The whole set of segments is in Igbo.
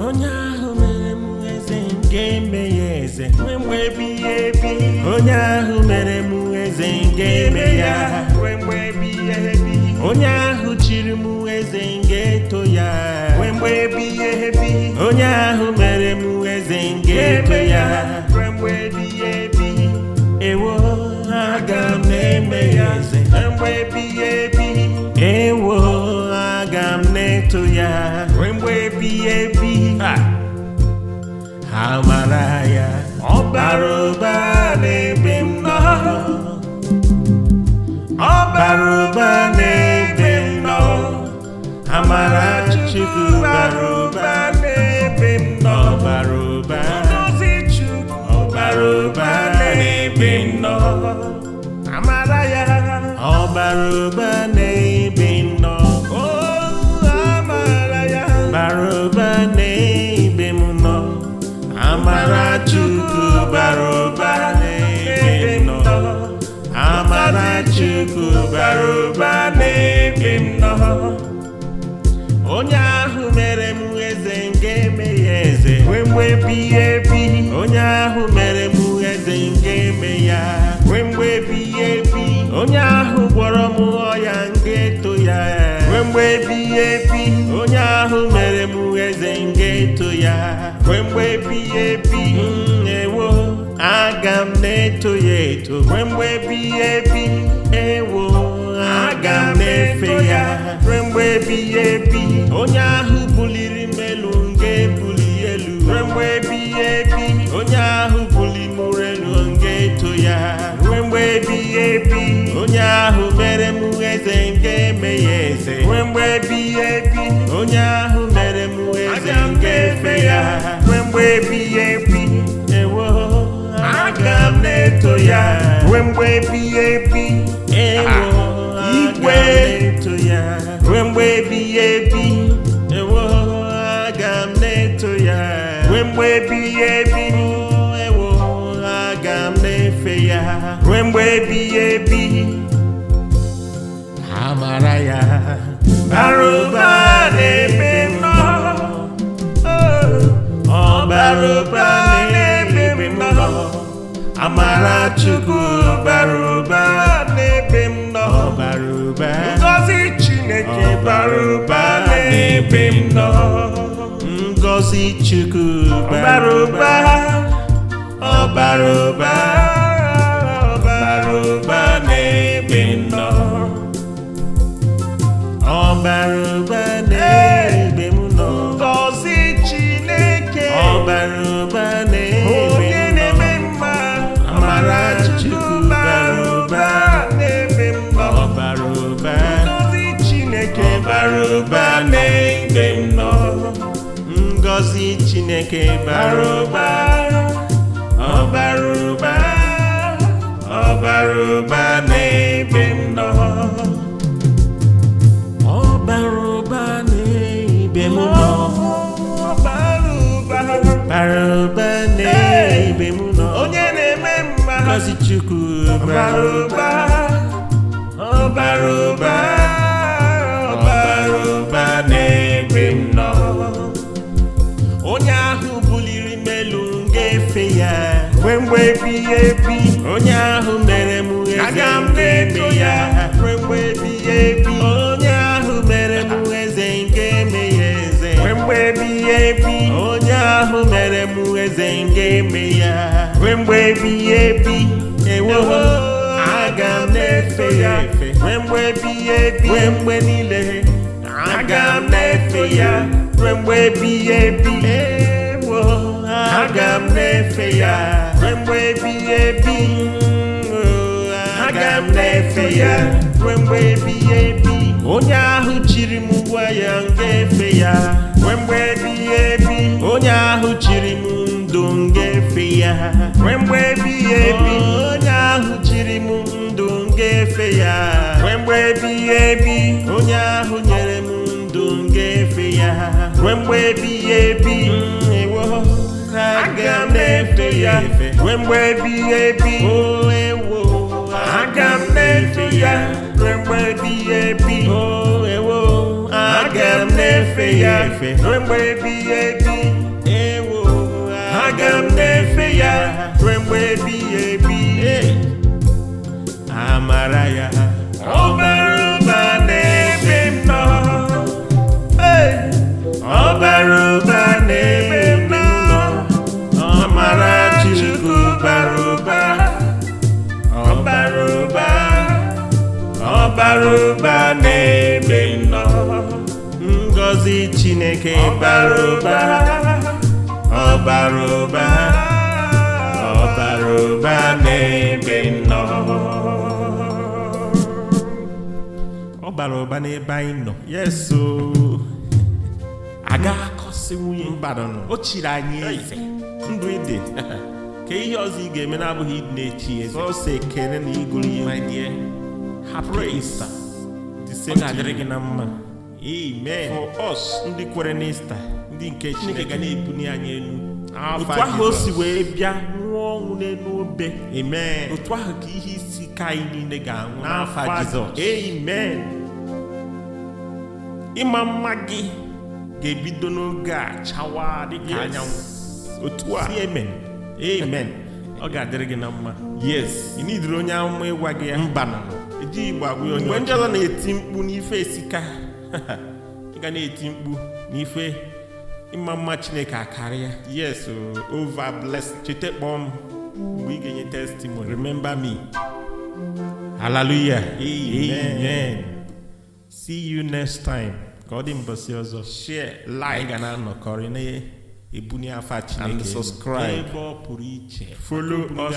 onye ahụ mere m eze nke eme ya eze mgbe ebighị ebi onye ahụ mere m eze nke eme ya mgbe ebighị ebi onye ahụ chiri m eze nke eto ya mgbe ebighị ebi onye ahụ mere m eze nke eto ya mgbe ebighị ebi ewo aga m na-eme ya eze mgbe ebighị ebi ewo aga m na-eto ya mgbe ebighị ebi amara ya ọ bara ụba n'ebe m nọ ọ bara ụba n'ebe m nọ amara Chukwu bara ụba n'ebe m nọ ọ bara ụba ngọzi Chukwu ọ bara ụba n'ebe m nọ amara ya ọ bara ụba n'ebe m nọ amara ya bara ụba n'ebe m nọ amara Chukwu bara ụba n'ebe m nọ amara Chukwu bara ụba n'ebe m nọ onye ahụ mere m eze nke eme ya eze mgbe ebighị ebi onye ahụ mere m eze nke eme ya mgbe ebighị ebi onye ahụ gwọrọ m ọya nke eto ya mgbe ebighị ebi onye ahụ mere m eze nke eto ya mgbe ebighị ebi ewo aga m na-eto ya eto mgbe ebighị ebi ewo aga m na-efe ya mgbe ebighị ebi onye ahụ buliri m elu nga ebuli elu mgbe ebighị ebi onye ahụ buli m elu nga eto ya mgbe ebighị ebi onye ahụ mere m eze nke eme ya eze mgbe ebighị ebi onye ahụ mere m eze nke efe ya mgbe ebighị ebi ewo aga m na-eto ya mgbe ebighị ebi ewo igwe na-eto ya mgbe ebighị ebi ewo aga m na-eto ya mgbe ebighị ebi ewo aga m na-efe ya mgbe ebighị ebi amara ya bara ụba n'ebe m nọ ọ bara ụba n'ebe m nọ amara Chukwu bara ụba n'ebe m nọ bara ụba ngọzi Chineke bara ụba n'ebe m nọ ngọzi Chukwu bara ụba ọ bara ụba bara ụba n'ebe m nọ ọ bara ụba n'ebe m nọ ngọzi Chineke ọ bara ụba n'ebe m nọ amara Chukwu bara ụba n'ebe m nọ ọ bara ụba ngọzi Chineke bara ụba n'ebe m nọ ngọzi Chineke bara ụba ọ bara ụba ọ bara ụba n'ebe m nọ ọ bara ụba n'ebe m nọ bara ụba n'ebe m nọ onye na-eme mma ngọzi Chukwu bara ụba ọ bara ụba ọ bara ụba n'ebe m nọ onye ahụ buliri m elu ga-efe ya mgbe ebighị ebi onye ahụ mere m eze nke eme ya mgbe ebighị ebi onye ahụ mere m eze nke eme ya eze mgbe ebighị ebi onye ahụ mere m eze nke eme ya mgbe ebighị ebi ewo aga m na-efe ya efe mgbe ebighị ebi mgbe niile aga m na-efe ya mgbe ebighị ebi ewo aga m na-efe ya mgbe ebighị ebi aga m na-efe ya mgbe ebighị ebi onye ahụ chiri m gwa ya ga-efe ya mgbe ebighị ebi onye ahụ chiri m ndụ ga-efe ya mgbe ebighị ebi onye ahụ chiri m ndụ ga-efe ya mgbe ebighị ebi onye ahụ nyere m ndụ ga-efe ya mgbe ebighị ebi ewo aga m na-efe ya mgbe ebighị ebi ewo aga m na-efe ya mgbe ebighị ebi ewo aga m na-efe ya mgbe ebighị ebi bara ụba n'ebe m nọ. Amara Chukwu bara ụba. Ọ bara ụba. Ọ bara ụba n'ebe m nọ. Ngọzi Chineke bara ụba. Ọ bara ụba. Ọ bara ụba n'ebe m nọ. Ọ bara ụba n'ebe anyị nọ. Yes o. Aga akọsị nwunye Mbadanụ. O chiri anyị eze. Ndụ ide. Ka ihe ọzọ ị ga-eme na-abụghị ịdị na-echi eze. Sọsọ ekele na iguru ihe. My dear. Happy Easter. Ọ ga-adịrị gị na mma. Amen. For us, ndị kwere n'Ista, ndị nke Chineke ga na-ebuli anyị elu. Otu ahụ o si wee bịa nwụọ ọnwụ n'elu obe. Amen. Otu ahụ ka ihe isi ka anyị niile ga-anwụ n'afa Jizọs. Amen. Ịma mma gị ga-ebido n'oge a chawa dịka anyanwụ. Otu a. Amen. Amen. Ọ ga-adịrị gị na mma. Yes. Ị nidiri onye amụma ịgwa gị ya. Mbanụ. Eji Igbo agwa onye. Mgbe ndị ọzọ na-eti mkpu n'ife esika. Ị ga na-eti mkpu n'ife ịma mma Chineke akarịa. Yes, over blessed. Chete kpọọ m mgbe ị ga-enye testimony. Remember me. Hallelujah. Amen. See you next time. Ka ọ dị mbọsị ọzọ. Share, like, ga na-anọkọrị na-ebunye afa Chineke. And subscribe. Ebe ọ pụrụ iche. Follow us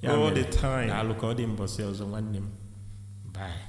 all the time. Alụ ka ọ dị mbọsị ọzọ nwanne m. Bye.